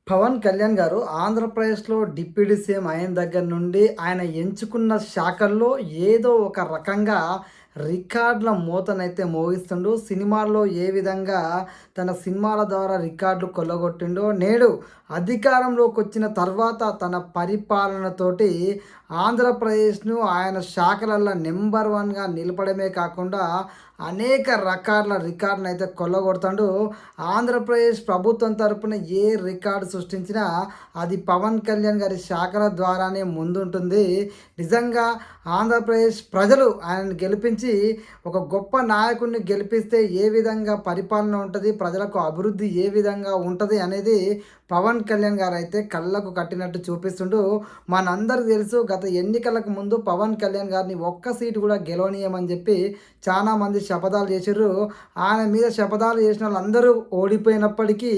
పవన్ కళ్యాణ్ గారు ఆంధ్రప్రదేశ్‌లో deputy CM అయిన దగ్గర నుండి ఆయన ఎంచుకున్న శాఖల్లో ఏదో ఒక రకంగా రికార్డుల మోతనైతే మోగిస్తుండు. సినిమాల్లో ఏ విధంగా తన సినిమాల ద్వారా రికార్డులు కొల్లగొట్టిండో, నేడు అధికారంలోకొచ్చిన తర్వాత తన పరిపాలనతోటి ఆంధ్రప్రదేశ్‌ను ఆయన శాఖలల్ల నంబర్ 1గా నిలపడమే కాకుండా అనేక రకాల రికార్డులనైతే కొల్లగొడుతుండు. ఆంధ్రప్రదేశ్ ప్రభుత్వం తరపున ఏ రికార్డు సృష్టించినా అది పవన్ కళ్యాణ్ గారి శాఖల ద్వారానే ముందుంటుంది. నిజంగా ఆంధ్రప్రదేశ్ ప్రజలు ఆయనను గెలిపించి ఒక గొప్ప నాయకుడిని గెలిపిస్తే ఏ విధంగా పరిపాలన ఉంటది, ప్రజలకు అభివృద్ధి ఏ విధంగా ఉంటది అనేది పవన్ కళ్యాణ్ గారైతే కళ్ళకు కట్టినట్టు చూపిస్తుండు. మనందరికి తెలుసు గత ఎన్నికలకు ముందు పవన్ కళ్యాణ్ గారిని ఒక్క సీటు కూడా గెలవనీయమని చెప్పి చాలామంది శపథాలు చేసిర్రు. ఆయన మీద శపథాలు చేసిన వాళ్ళందరూ ఓడిపోయినప్పటికీ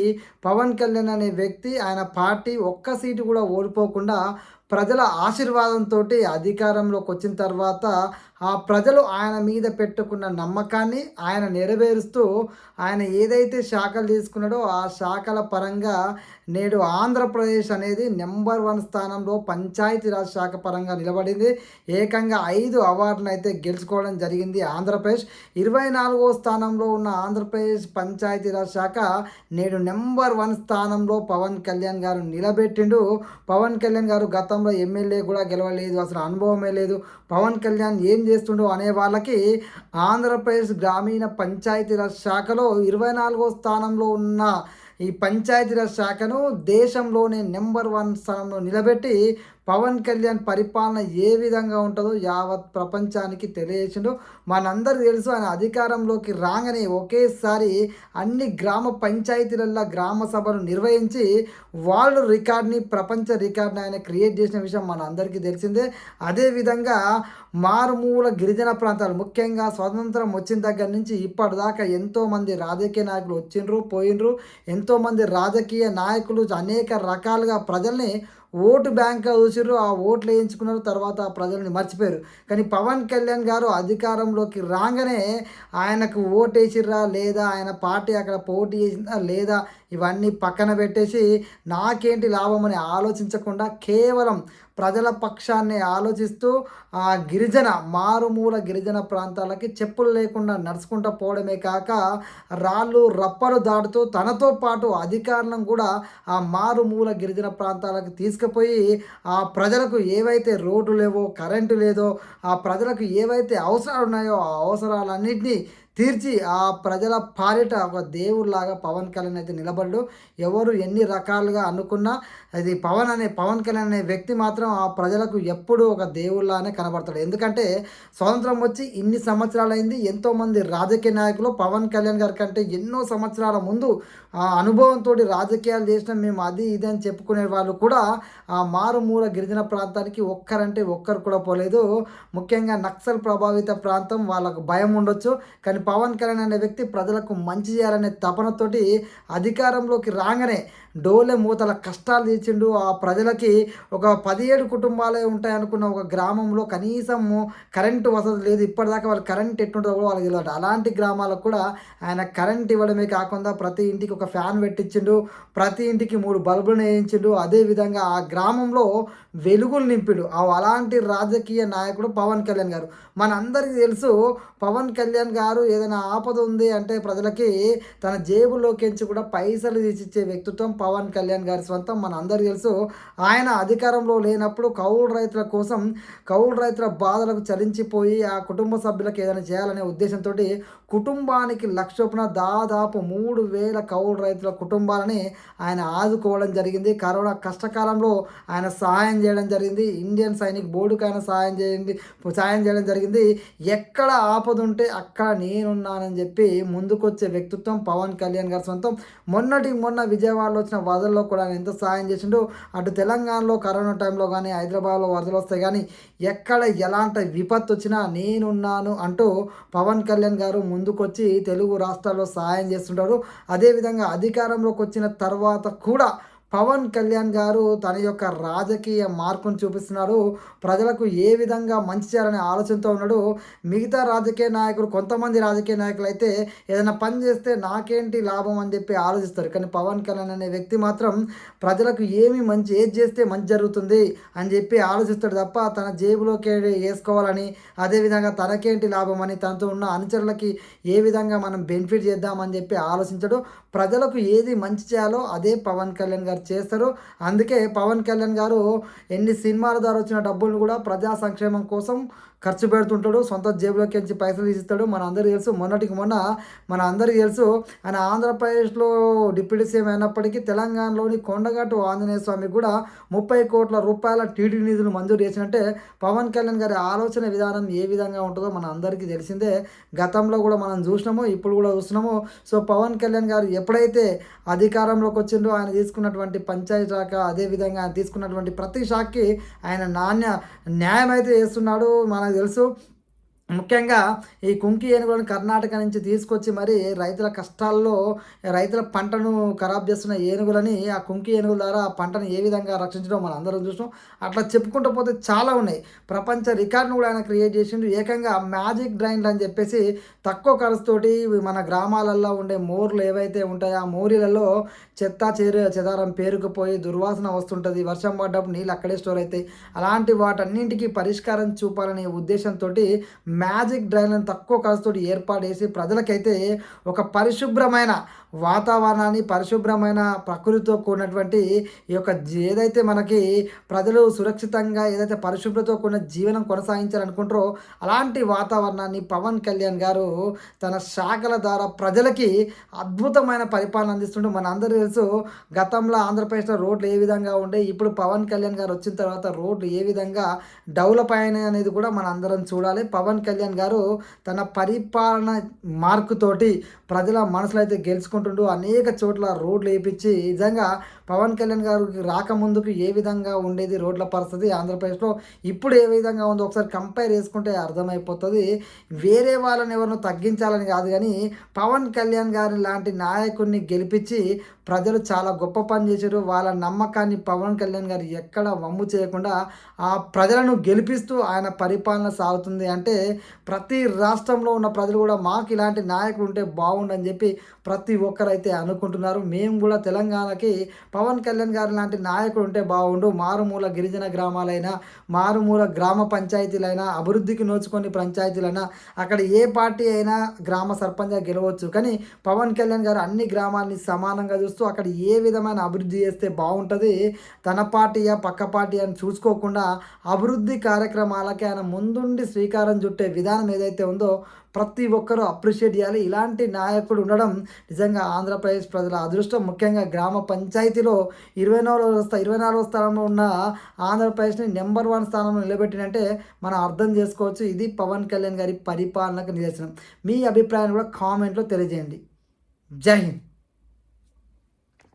పవన్ కళ్యాణ్ అనే వ్యక్తి, ఆయన పార్టీ ఒక్క సీటు కూడా ఓడిపోకుండా ప్రజల ఆశీర్వాదంతోటి అధికారంలోకి వచ్చిన తర్వాత ఆ ప్రజలు ఆయన మీద పెట్టుకున్న నమ్మకాన్ని ఆయన నెరవేరుస్తూ ఆయన ఏదైతే శాఖలు తీసుకున్నాడో ఆ శాఖల పరంగా నేడు ఆంధ్రప్రదేశ్ అనేది నెంబర్ 1 స్థానంలో పంచాయతీరాజ్ శాఖ పరంగా నిలబడింది. ఏకంగా 5 అవార్డులను అయితే గెలుచుకోవడం జరిగింది ఆంధ్రప్రదేశ్. 24వ స్థానంలో ఉన్న ఆంధ్రప్రదేశ్ పంచాయతీరాజ్ శాఖ నేడు నెంబర్ 1 స్థానంలో పవన్ కళ్యాణ్ గారు నిలబెట్టిండు. పవన్ కళ్యాణ్ గారు గతంలో ఎమ్మెల్యే కూడా గెలవలేదు, అసలు అనుభవమే లేదు. పవన్ కళ్యాణ్ ఏం చేస్తుండో అనే వాళ్ళకి ఆంధ్రప్రదేశ్ గ్రామీణ పంచాయతీరాజ్ శాఖలో 24వ స్థానంలో ఉన్న ఈ పంచాయతీరాజ్ శాఖను దేశంలోనే నెంబర్ 1 స్థానంలో నిలబెట్టి పవన్ కళ్యాణ్ పరిపాలన ఏ విధంగా ఉంటుందో యావత్ ప్రపంచానికి తెలియజేసిండు. మనందరికీ తెలుసు ఆయన అధికారంలోకి రాగానే ఒకేసారి అన్ని గ్రామ పంచాయతీలల్లో గ్రామ సభలు నిర్వహించి వరల్డ్ రికార్డ్ని, ప్రపంచ రికార్డ్ని ఆయన క్రియేట్ చేసిన విషయం మనందరికీ తెలిసిందే. అదేవిధంగా మారుమూల గిరిజన ప్రాంతాలు, ముఖ్యంగా స్వతంత్రం వచ్చిన దగ్గర నుంచి ఇప్పటిదాకా ఎంతోమంది రాజకీయ నాయకులు వచ్చిండ్రు పోయిండ్రు. ఎంతోమంది రాజకీయ నాయకులు అనేక రకాలుగా ప్రజల్ని ఓటు బ్యాంక్‌గా చూసిర్రు. ఆ ఓట్లు వేయించుకున్నారు. తర్వాత ఆ ప్రజల్ని మర్చిపోయారు. కానీ పవన్ కళ్యాణ్ గారు అధికారంలోకి రాగానే ఆయనకు ఓటేసిర్రా లేదా, ఆయన పార్టీ అక్కడ పోటీ చేసిందా లేదా, ఇవన్నీ పక్కన పెట్టేసి నాకేంటి లాభం అని ఆలోచించకుండా కేవలం ప్రజల పక్షాన్ని ఆలోచిస్తూ ఆ మారుమూల గిరిజన ప్రాంతాలకి చెప్పులు లేకుండా నడుచుకుంటూ పోవడమే కాక రాళ్ళు రప్పలు దాటుతూ తనతో పాటు అధికారులను కూడా ఆ మారుమూల గిరిజన ప్రాంతాలకు తీసుకుపోయి ఆ ప్రజలకు ఏవైతే రోడ్డు లేవో, కరెంటు లేదో, ఆ ప్రజలకు ఏవైతే అవసరాలు ఉన్నాయో ఆ అవసరాలన్నింటినీ తీర్చి ఆ ప్రజల పాలిట ఒక దేవుడిలాగా పవన్ కళ్యాణ్ అయితే నిలబడ్డు. ఎవరు ఎన్ని రకాలుగా అనుకున్నా అది పవన్ కళ్యాణ్ అనే వ్యక్తి మాత్రం ఆ ప్రజలకు ఎప్పుడూ ఒక దేవుడిలానే కనబడతాడు. ఎందుకంటే స్వాతంత్రం వచ్చి ఇన్ని సంవత్సరాలైంది. ఎంతోమంది రాజకీయ నాయకులు పవన్ కళ్యాణ్ గారి కంటే ఎన్నో సంవత్సరాల ముందు ఆ అనుభవంతో రాజకీయాలు చేసిన మేము అది ఇది అని చెప్పుకునే వాళ్ళు కూడా ఆ మారుమూల గిరిజన ప్రాంతానికి ఒక్కరంటే ఒక్కరు కూడా పోలేదు. ముఖ్యంగా నక్సల్ ప్రభావిత ప్రాంతం, వాళ్ళకు భయం ఉండొచ్చు. కానీ పవన్ కళ్యాణ్ అనే వ్యక్తి ప్రజలకు మంచి చేయాలనే తపనతోటి అధికారంలోకి రాగానే డోలే మూతల కష్టాలు తీర్చిండు. ఆ ప్రజలకి ఒక 17 కుటుంబాలే ఉంటాయనుకున్న ఒక గ్రామంలో కనీసం కరెంటు వసతి లేదు. ఇప్పటిదాకా వాళ్ళు కరెంట్ ఎట్టుంటుందో కూడా వాళ్ళకి తెలియదు. అలాంటి గ్రామాలకు కూడా ఆయన కరెంట్ ఇవ్వడమే కాకుండా ప్రతి ఇంటికి ఒక ఫ్యాన్ పెట్టించిండు. ప్రతి ఇంటికి 3 బల్బులను వేయించిండు. అదేవిధంగా ఆ గ్రామంలో వెలుగులు నింపిడు. అలాంటి రాజకీయ నాయకుడు పవన్ కళ్యాణ్ గారు. మనందరికీ తెలుసు పవన్ కళ్యాణ్ గారు ఏదైనా ఆపద ఉంది అంటే ప్రజలకి తన జేబులోకించి కూడా పైసలు తీసిచ్చే వ్యక్తిత్వం పవన్ కళ్యాణ్ గారి సొంతం. మన అందరికీ తెలుసు ఆయన అధికారంలో లేనప్పుడు కౌలు రైతుల కోసం, కౌలు రైతుల బాధలకు చలించిపోయి ఆ కుటుంబ సభ్యులకు ఏదైనా చేయాలనే ఉద్దేశంతో కుటుంబానికి 1,00,000 చొప్పున దాదాపు 3,000 కౌలు రైతుల కుటుంబాలని ఆయన ఆదుకోవడం జరిగింది. కరోనా కష్టకాలంలో ఆయన సహాయం చేయడం జరిగింది. ఇండియన్ సైనిక్ బోర్డుకి ఆయన సాయం చేయడం జరిగింది. ఎక్కడ ఆపద ఉంటే అక్కడ నేనున్నానని చెప్పి ముందుకొచ్చే వ్యక్తిత్వం పవన్ కళ్యాణ్ గారి సొంతం. మొన్న విజయవాడలో వచ్చిన వరదల్లో కూడా ఆయన ఎంత సాయం చేసిండో, అటు తెలంగాణలో కరోనా టైంలో కానీ, హైదరాబాద్లో వరదలు వస్తాయి కానీ ఎక్కడ ఎలాంటి విపత్తు వచ్చినా నేనున్నాను అంటూ పవన్ కళ్యాణ్ గారు ముందుకొచ్చి తెలుగు రాష్ట్రాల్లో సహాయం చేస్తుంటారు. అదేవిధంగా అధికారంలోకి వచ్చిన తర్వాత కూడా పవన్ కళ్యాణ్ గారు తన యొక్క రాజకీయ మార్పును చూపిస్తున్నాడు. ప్రజలకు ఏ విధంగా మంచి చేయాలనే ఆలోచనతో ఉన్నాడు. మిగతా రాజకీయ నాయకులు, కొంతమంది రాజకీయ నాయకులైతే ఏదైనా పని చేస్తే నాకేంటి లాభం అని చెప్పి ఆలోచిస్తారు. కానీ పవన్ కళ్యాణ్ అనే వ్యక్తి మాత్రం ప్రజలకు ఏది చేస్తే మంచి జరుగుతుంది అని చెప్పి ఆలోచిస్తాడు తప్ప తన జేబులోకి వేసుకోవాలని, అదేవిధంగా తనకేంటి లాభం అని, తనతో ఉన్న అనుచరులకి ఏ విధంగా మనం బెనిఫిట్ చేద్దామని చెప్పి ఆలోచించడు. ప్రజలకు ఏది మంచి చేయాలో అదే పవన్ కళ్యాణ్ గారు చేస్తారు. అందుకే పవన్ కళ్యాణ్ గారు ఎన్ని సినిమాల ద్వారా వచ్చిన డబ్బులను కూడా ప్రజా సంక్షేమం కోసం ఖర్చు పెడుతుంటాడు. సొంత జేబులోకి నుంచి పైసలు తీసిస్తాడు. మన అందరికీ తెలుసు, మొన్నటికి మొన్న మన అందరికీ తెలుసు, ఆయన ఆంధ్రప్రదేశ్లో డిప్యూటీ సీఎం అయినప్పటికీ తెలంగాణలోని కొండగట్టు ఆంజనేయ స్వామికి కూడా 30 కోట్ల రూపాయల టీడీ నిధులు మంజూరు చేసినట్టే పవన్ కళ్యాణ్ గారి ఆలోచన విధానం ఏ విధంగా ఉంటుందో మన అందరికీ తెలిసిందే. గతంలో కూడా మనం చూసినాము, ఇప్పుడు కూడా చూస్తున్నాము. సో పవన్ కళ్యాణ్ గారు ఎప్పుడైతే అధికారంలోకి వచ్చిండో ఆయన తీసుకున్నటువంటి పంచాయతీ శాఖ, అదేవిధంగా ఆయన తీసుకున్నటువంటి ప్రతి శాఖకి ఆయన న్యాయం అయితే చేస్తున్నాడు. మనకు తెలుసు, ముఖ్యంగా ఈ కుంకి ఏనుగులను కర్ణాటక నుంచి తీసుకొచ్చి మరి రైతుల కష్టాల్లో రైతుల పంటను ఖరాబ్ చేస్తున్న ఏనుగులని ఆ కుంకి ఏనుగుల ద్వారా ఆ పంటను ఏ విధంగా రక్షించడం మనం అందరం చూసాం. అట్లా చెప్పుకుంటూ పోతే చాలా ఉన్నాయి. ప్రపంచ రికార్డును కూడా ఆయన క్రియేట్ చేసిండు. ఏకంగా మ్యాజిక్ డ్రైన్లు అని చెప్పేసి తక్కువ ఖర్చుతోటి మన గ్రామాలలో ఉండే మోర్లు ఏవైతే ఉంటాయో ఆ మోరీలలో చెదారం పేరుకుపోయి దుర్వాసన వస్తుంటుంది. వర్షం పడ్డప్పుడు నీళ్ళు అక్కడే స్టోర్ అవుతాయి. అలాంటి వాటన్నింటికి పరిష్కారం చూపాలనే ఉద్దేశంతో మ్యాజిక్ డ్రైన్లను తక్కువ ఖర్చుతో ఏర్పాటు చేసి ప్రజలకైతే ఒక పరిశుభ్రమైన వాతావరణాన్ని, పరిశుభ్రమైన ప్రకృతితో కూడినటువంటి ఈ యొక్క ఏదైతే మనకి ప్రజలు సురక్షితంగా ఏదైతే పరిశుభ్రతతో కూడిన జీవనం కొనసాగించాలనుకుంటారో అలాంటి వాతావరణాన్ని పవన్ కళ్యాణ్ గారు తన శాఖల ద్వారా ప్రజలకి అద్భుతమైన పరిపాలన అందిస్తుంటే మన అందరూ తెలుసు. గతంలో ఆంధ్రప్రదేశ్లో రోడ్లు ఏ విధంగా ఉండే, ఇప్పుడు పవన్ కళ్యాణ్ గారు వచ్చిన తర్వాత రోడ్లు ఏ విధంగా డెవలప్ అయినాయి అనేది కూడా మన అందరం చూడాలి. పవన్ కళ్యాణ్ గారు తన పరిపాలన మార్కుతోటి ప్రజల మనసులో అయితే గెలుచుకుంటుండు. అనేక చోట్ల రోడ్లు వేయించి నిజంగా పవన్ కళ్యాణ్ గారికి రాకముందుకు ఏ విధంగా ఉండేది రోడ్ల పరిస్థితి ఆంధ్రప్రదేశ్లో, ఇప్పుడు ఏ విధంగా ఉందో ఒకసారి కంపేర్ చేసుకుంటే అర్థమైపోతుంది. వేరే వాళ్ళని ఎవరినో తగ్గించాలని కాదు, కానీ పవన్ కళ్యాణ్ గారి లాంటి నాయకుడిని గెలిపించి ప్రజలు చాలా గొప్ప పని చేశారు. వాళ్ళ నమ్మకాన్ని పవన్ కళ్యాణ్ గారు ఎక్కడ వమ్ము చేయకుండా ఆ ప్రజలను గెలిపిస్తూ ఆయన పరిపాలన సాగుతుంది. అంటే ప్రతి రాష్ట్రంలో ఉన్న ప్రజలు కూడా మాకు ఇలాంటి నాయకుడు ఉంటే బాగుండని చెప్పి ప్రతి ఒక్కరైతే అనుకుంటున్నారు. మేము కూడా తెలంగాణకి పవన్ కళ్యాణ్ గారు లాంటి నాయకుడు ఉంటే బాగుండు. మారుమూల గిరిజన గ్రామాలైనా, మారుమూల గ్రామ పంచాయతీలైనా, అభివృద్ధికి నోచుకొని పంచాయతీలైనా అక్కడ ఏ పార్టీ అయినా గ్రామ సర్పంచ్గా గెలవచ్చు. కానీ పవన్ కళ్యాణ్ గారు అన్ని గ్రామాలని సమానంగా చూస్తూ అక్కడ ఏ విధమైన అభివృద్ధి చేస్తే బాగుంటుంది, తన పార్టీయా పక్క పార్టీ అని చూసుకోకుండా అభివృద్ధి కార్యక్రమాలకి ఆయన ముందుండి శ్రీకారం చుట్టే విధానం ఏదైతే ఉందో ప్రతి ఒక్కరూ అప్రిషియేట్ చేయాలి. ఇలాంటి నాయకుడు ఉండడం నిజంగా ఆంధ్రప్రదేశ్ ప్రజల అదృష్టం. ముఖ్యంగా గ్రామ పంచాయతీలో 24వ స్థానంలో ఉన్న ఆంధ్రప్రదేశ్ని నెంబర్ 1 స్థానంలో నిలబెట్టినంటే మనం అర్థం చేసుకోవచ్చు. ఇది పవన్ కళ్యాణ్ గారి పరిపాలనకు నిదర్శనం. మీ అభిప్రాయాన్ని కూడా కామెంట్లో తెలియజేయండి. జై హింద్.